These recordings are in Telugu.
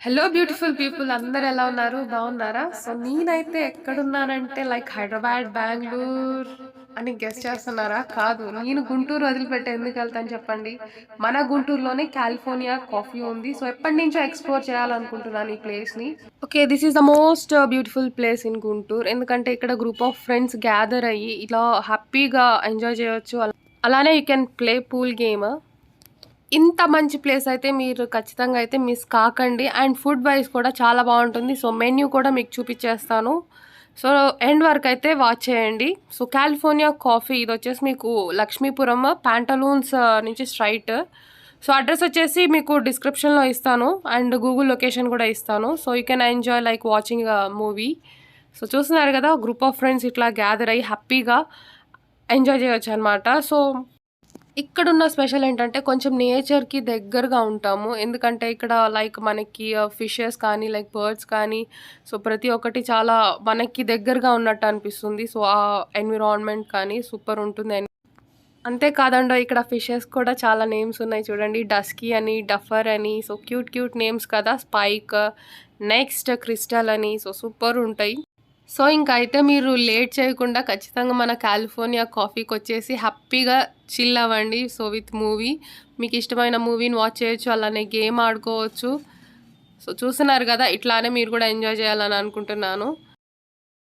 హలో బ్యూటిఫుల్ పీపుల్ అందరు ఎలా ఉన్నారు? బాగున్నారా? సో నేనైతే ఎక్కడున్నానంటే లైక్ హైదరాబాద్, బెంగుళూరు అని గెస్ చేస్తున్నారా? కాదు. నేను గుంటూరు వదిలిపెట్టి ఎందుకు వెళ్తాను చెప్పండి. మన గుంటూరులోనే కాలిఫోర్నియా కాఫీ ఉంది. సో ఎప్పటి నుంచో ఎక్స్ప్లోర్ చేయాలనుకుంటున్నాను ఈ ప్లేస్ని. Okay, this is the most beautiful place in Guntur. ఎందుకంటే ఇక్కడ గ్రూప్ ఆఫ్ ఫ్రెండ్స్ గ్యాదర్ అయ్యి ఇలా హ్యాపీగా ఎంజాయ్ చేయొచ్చు. అలానే you can play pool game. ఇంత మంచి ప్లేస్ అయితే మీరు ఖచ్చితంగా అయితే మిస్ కాకండి. అండ్ ఫుడ్ వైజ్ కూడా చాలా బాగుంటుంది. సో మెన్యూ కూడా మీకు చూపించేస్తాను. సో ఎండ్ వరకు అయితే వాచ్ చేయండి. సో కాలిఫోర్నియా కాఫీ ఇది వచ్చేసి మీకు లక్ష్మీపురం ప్యాంటలూన్స్ నుంచి స్ట్రైట్. సో అడ్రస్ వచ్చేసి మీకు డిస్క్రిప్షన్లో ఇస్తాను అండ్ గూగుల్ లొకేషన్ కూడా ఇస్తాను. So you can enjoy like watching movie. So చూస్తున్నారు కదా, గ్రూప్ ఆఫ్ ఫ్రెండ్స్ ఇట్లా గ్యాదర్ అయ్యి హ్యాపీగా ఎంజాయ్ చేయొచ్చు అనమాట. సో ఇక్కడున్న స్పెషల్ ఏంటంటే కొంచెం నేచర్కి దగ్గరగా ఉంటాము. ఎందుకంటే ఇక్కడ లైక్ మనకి ఫిషెస్ కానీ లైక్ బర్డ్స్ కానీ సో ప్రతి ఒక్కటి చాలా మనకి దగ్గరగా ఉన్నట్టు అనిపిస్తుంది. సో ఆ ఎన్విరాన్మెంట్ కానీ సూపర్ ఉంటుంది. అంతేకాదండో ఇక్కడ ఫిషెస్ కూడా చాలా నేమ్స్ ఉన్నాయి చూడండి. డస్కీ అని, డఫర్ అని, సో క్యూట్ క్యూట్ నేమ్స్ కదా. స్పైక్, నెక్స్ట్ క్రిస్టల్ అని, సో సూపర్ ఉంటాయి. సో ఇంకా అయితే మీరు లేట్ చేయకుండా ఖచ్చితంగా మన కాలిఫోర్నియా కాఫీకి వచ్చేసి హ్యాపీగా చిల్ అవ్వండి. సో విత్ మూవీ మీకు ఇష్టమైన మూవీని వాచ్ చేయొచ్చు, అలానే గేమ్ ఆడుకోవచ్చు. సో చూస్తున్నారు కదా, ఇట్లానే మీరు కూడా ఎంజాయ్ చేయాలని అనుకుంటున్నాను.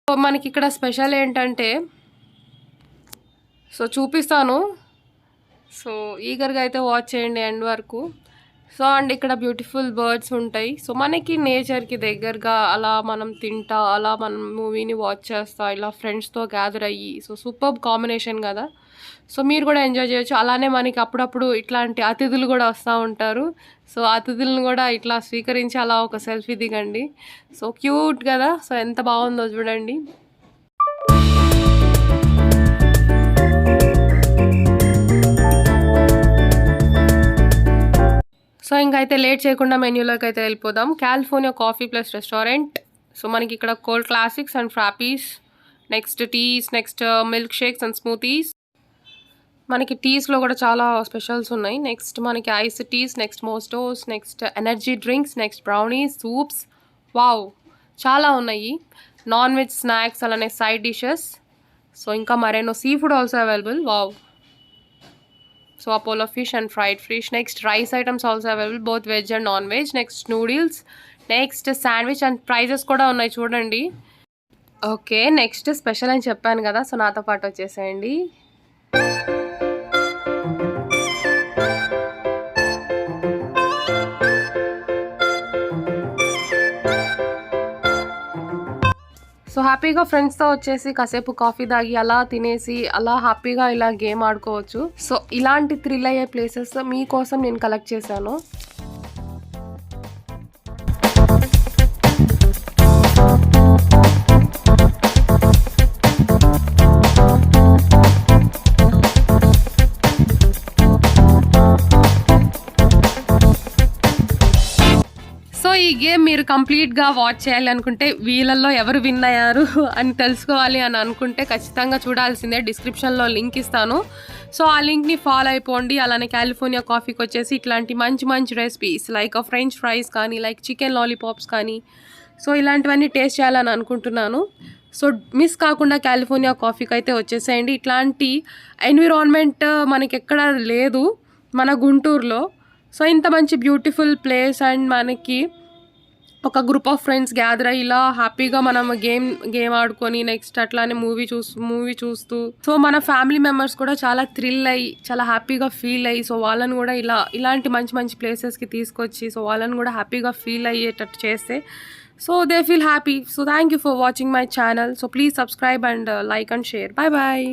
సో మనకి ఇక్కడ స్పెషల్ ఏంటంటే సో చూపిస్తాను. సో ఈగర్గా అయితే వాచ్ చేయండి ఎండ్ వరకు. సో అండ్ ఇక్కడ బ్యూటిఫుల్ బర్డ్స్ ఉంటాయి. సో మనకి నేచర్కి దగ్గరగా అలా మనం తింటా, అలా మనం మూవీని వాచ్ చేస్తా, ఇలా ఫ్రెండ్స్తో గ్యాదర్ అయ్యి సో సూపర్ కాంబినేషన్ కదా. సో మీరు కూడా ఎంజాయ్ చేయొచ్చు. అలానే మనకి అప్పుడప్పుడు ఇట్లాంటి అతిథులు కూడా వస్తూ ఉంటారు. సో అతిథులను కూడా ఇట్లా స్వీకరించి అలా ఒక సెల్ఫీ దిగండి. సో క్యూట్ కదా. సో ఎంత బాగుందో చూడండి. సో ఇంకైతే లేట్ చేయకుండా మెన్యూలోకి అయితే వెళ్ళిపోదాం. California coffee plus restaurant. So మనకి ఇక్కడ cold classics and frappes, next teas, next milk shakes and smoothies. మనకి టీస్లో కూడా చాలా స్పెషల్స్ ఉన్నాయి. నెక్స్ట్ మనకి ఐస్ టీస్, నెక్స్ట్ మోస్టోస్, next energy drinks, next brownies, soups, wow చాలా ఉన్నాయి. నాన్ వెజ్ స్నాక్స్, అలానే సైడ్ డిషెస్. సో ఇంకా మరేనో sea food also available. Wow. So Apollo fish and fried fish. Next rice items also available, both veg and non veg. Next noodles, next sandwich and prices కూడా ఉన్నాయి చూడండి. ఓకే, నెక్స్ట్ స్పెషల్ అని చెప్పాను కదా, సో నాతో పాటు వచ్చేసేయండి. సో హ్యాపీగా ఫ్రెండ్స్తో వచ్చేసి కాసేపు కాఫీ తాగి అలా తినేసి అలా హ్యాపీగా ఇలా గేమ్ ఆడుకోవచ్చు. సో ఇలాంటి థ్రిల్ అయ్యే ప్లేసెస్ మీకోసం నేను కలెక్ట్ చేశాను. ఈ గేమ్ మీరు కంప్లీట్గా వాచ్ చేయాలి అనుకుంటే, వీళ్ళల్లో ఎవరు విన్ అయ్యారు అని తెలుసుకోవాలి అని అనుకుంటే ఖచ్చితంగా చూడాల్సిందే. డిస్క్రిప్షన్లో లింక్ ఇస్తాను. సో ఆ లింక్ని ఫాలో అయిపోండి. అలానే కాలిఫోర్నియా కాఫీకి వచ్చేసి ఇట్లాంటి మంచి మంచి రెసిపీస్ లైక్ ఫ్రెంచ్ ఫ్రైస్ కానీ లైక్ చికెన్ లాలీపాప్స్ కానీ సో ఇలాంటివన్నీ టేస్ట్ చేయాలని అనుకుంటున్నాను. సో మిస్ కాకుండా కాలిఫోర్నియా కాఫీకి అయితే వచ్చేసేయండి. ఇట్లాంటి ఎన్విరాన్మెంట్ మనకి ఎక్కడ లేదు మన గుంటూరులో. సో ఇంత మంచి బ్యూటిఫుల్ ప్లేస్ అండ్ మనకి ఒక గ్రూప్ ఆఫ్ ఫ్రెండ్స్ గ్యాదర్ అయ్యి ఇలా హ్యాపీగా మనం గేమ్ ఆడుకొని నెక్స్ట్ అట్లానే మూవీ చూస్తూ సో మన ఫ్యామిలీ మెంబర్స్ కూడా చాలా థ్రిల్ అయ్యి చాలా హ్యాపీగా ఫీల్ అయ్యి సో వాళ్ళని కూడా ఇలాంటి మంచి మంచి ప్లేసెస్కి తీసుకొచ్చి సో వాళ్ళని కూడా హ్యాపీగా ఫీల్ అయ్యేటట్టు చేస్తే so they feel happy. So thank you for watching my channel. So please subscribe and like and share. Bye bye.